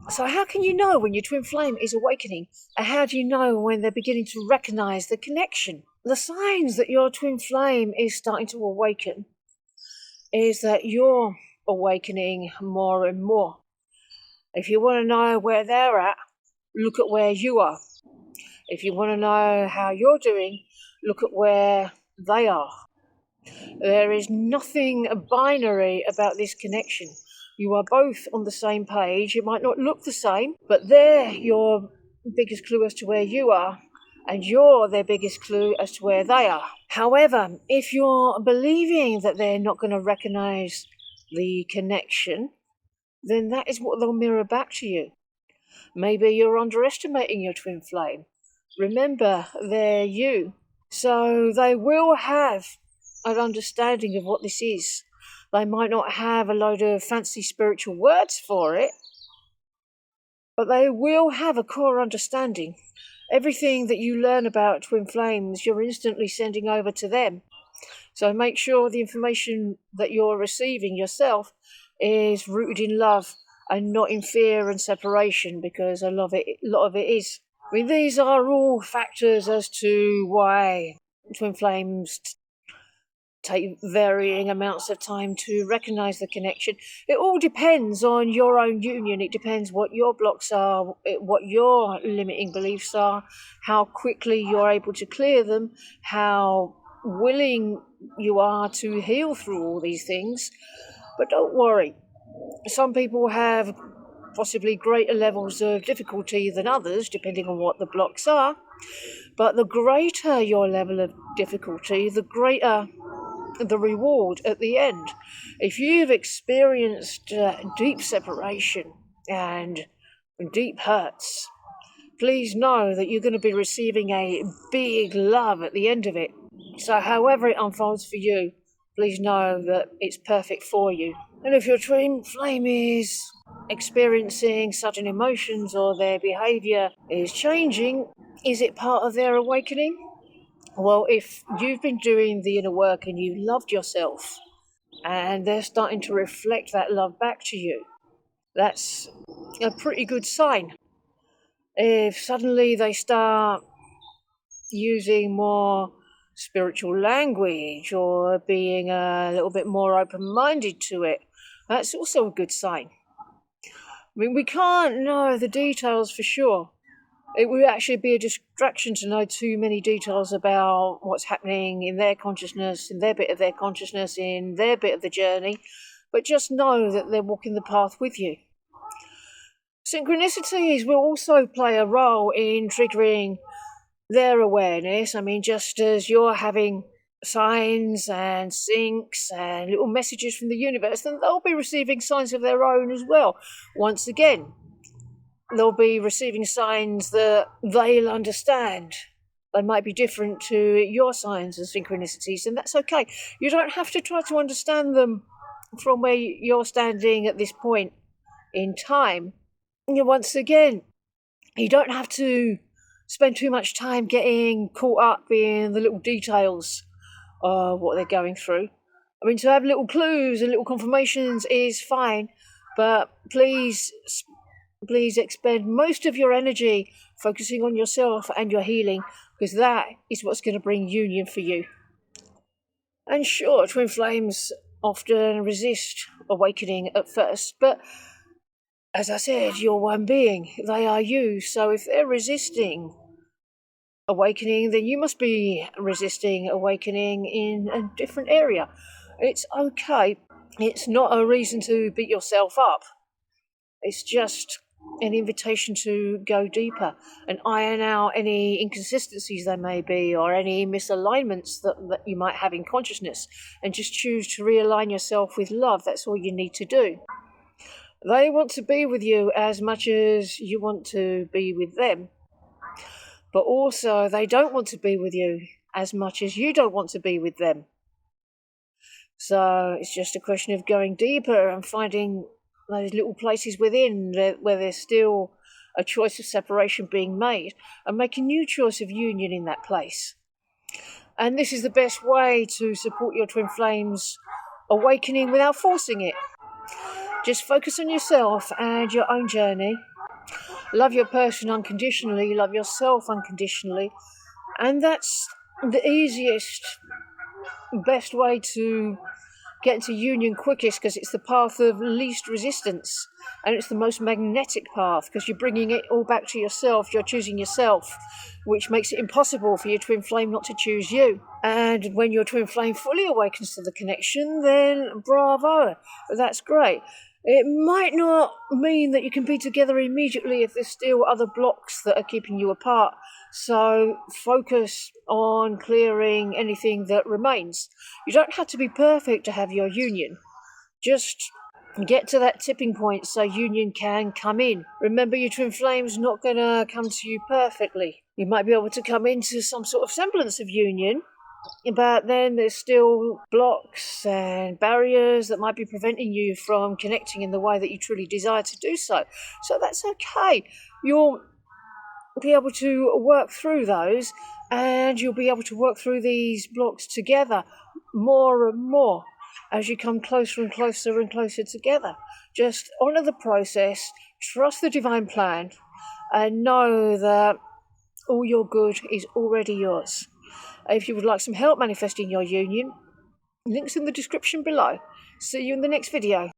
So how can you know when your twin flame is awakening? And how do you know when they're beginning to recognize the connection? The signs that your twin flame is starting to awaken is that you're awakening more and more. If you want to know where they're at, look at where you are. If you want to know how you're doing, look at where they are. There is nothing binary about this connection. You are both on the same page. It might not look the same, but they're your biggest clue as to where you are, and you're their biggest clue as to where they are. However, if you're believing that they're not going to recognize the connection, then that is what they'll mirror back to you. Maybe you're underestimating your twin flame. Remember, they're you. So they will have an understanding of what this is. They might not have a load of fancy spiritual words for it, but they will have a core understanding. Everything that you learn about twin flames, you're instantly sending over to them. So make sure the information that you're receiving yourself is rooted in love and not in fear and separation, because a lot of it is. I mean, these are all factors as to why twin flames take varying amounts of time to recognize the connection. It all depends on your own union. It depends what your blocks are, what your limiting beliefs are, how quickly you're able to clear them, how willing you are to heal through all these things. But don't worry. Some people have possibly greater levels of difficulty than others, depending on what the blocks are. But the greater your level of difficulty, the greater the reward at the end. If you've experienced deep separation and deep hurts, please know that you're going to be receiving a big love at the end of it. So however it unfolds for you, please know that it's perfect for you. And if your twin flame is experiencing sudden emotions or their behaviour is changing, is it part of their awakening? Well, if you've been doing the inner work and you've loved yourself and they're starting to reflect that love back to you, that's a pretty good sign. If suddenly they start using more spiritual language or being a little bit more open-minded to it, that's also a good sign. I mean, we can't know the details for sure. It would actually be a distraction to know too many details about what's happening in their consciousness, in their bit of their consciousness, in their bit of the journey, but just know that they're walking the path with you. Synchronicities will also play a role in triggering their awareness. I mean, just as you're having signs and syncs and little messages from the universe, then they'll be receiving signs of their own as well. Once again, they'll be receiving signs that they'll understand. They might be different to your signs and synchronicities, and that's okay. You don't have to try to understand them from where you're standing at this point in time. Once again, you don't have to spend too much time getting caught up in the little details of what they're going through. I mean, to have little clues and little confirmations is fine, but please expend most of your energy focusing on yourself and your healing, because that is what's going to bring union for you. And sure, twin flames often resist awakening at first, but as I said, you're one being. They are you. So if they're resisting awakening, then you must be resisting awakening in a different area. It's okay. It's not a reason to beat yourself up. It's just an invitation to go deeper and iron out any inconsistencies there may be or any misalignments that you might have in consciousness, and just choose to realign yourself with love. That's all you need to do. They want to be with you as much as you want to be with them, but also they don't want to be with you as much as you don't want to be with them. So it's just a question of going deeper and finding those little places within where there's still a choice of separation being made, and make a new choice of union in that place. And this is the best way to support your twin flames awakening without forcing it. Just focus on yourself and your own journey, Love your person unconditionally, love yourself unconditionally, and that's the easiest, best way to get into union quickest, because it's the path of least resistance, and it's the most magnetic path because you're bringing it all back to yourself. You're choosing yourself, which makes it impossible for your twin flame not to choose you. And when your twin flame fully awakens to the connection, then bravo, that's great. It might not mean that you can be together immediately if there's still other blocks that are keeping you apart. So focus on clearing anything that remains. You don't have to be perfect to have your union. Just get to that tipping point so union can come in. Remember, your twin flame's not going to come to you perfectly. You might be able to come into some sort of semblance of union, but then there's still blocks and barriers that might be preventing you from connecting in the way that you truly desire to do so. So that's okay. You'll be able to work through those, and you'll be able to work through these blocks together more and more as you come closer and closer and closer together. Just honour the process, trust the divine plan, and know that all your good is already yours. If you would like some help manifesting your union, links in the description below. See you in the next video.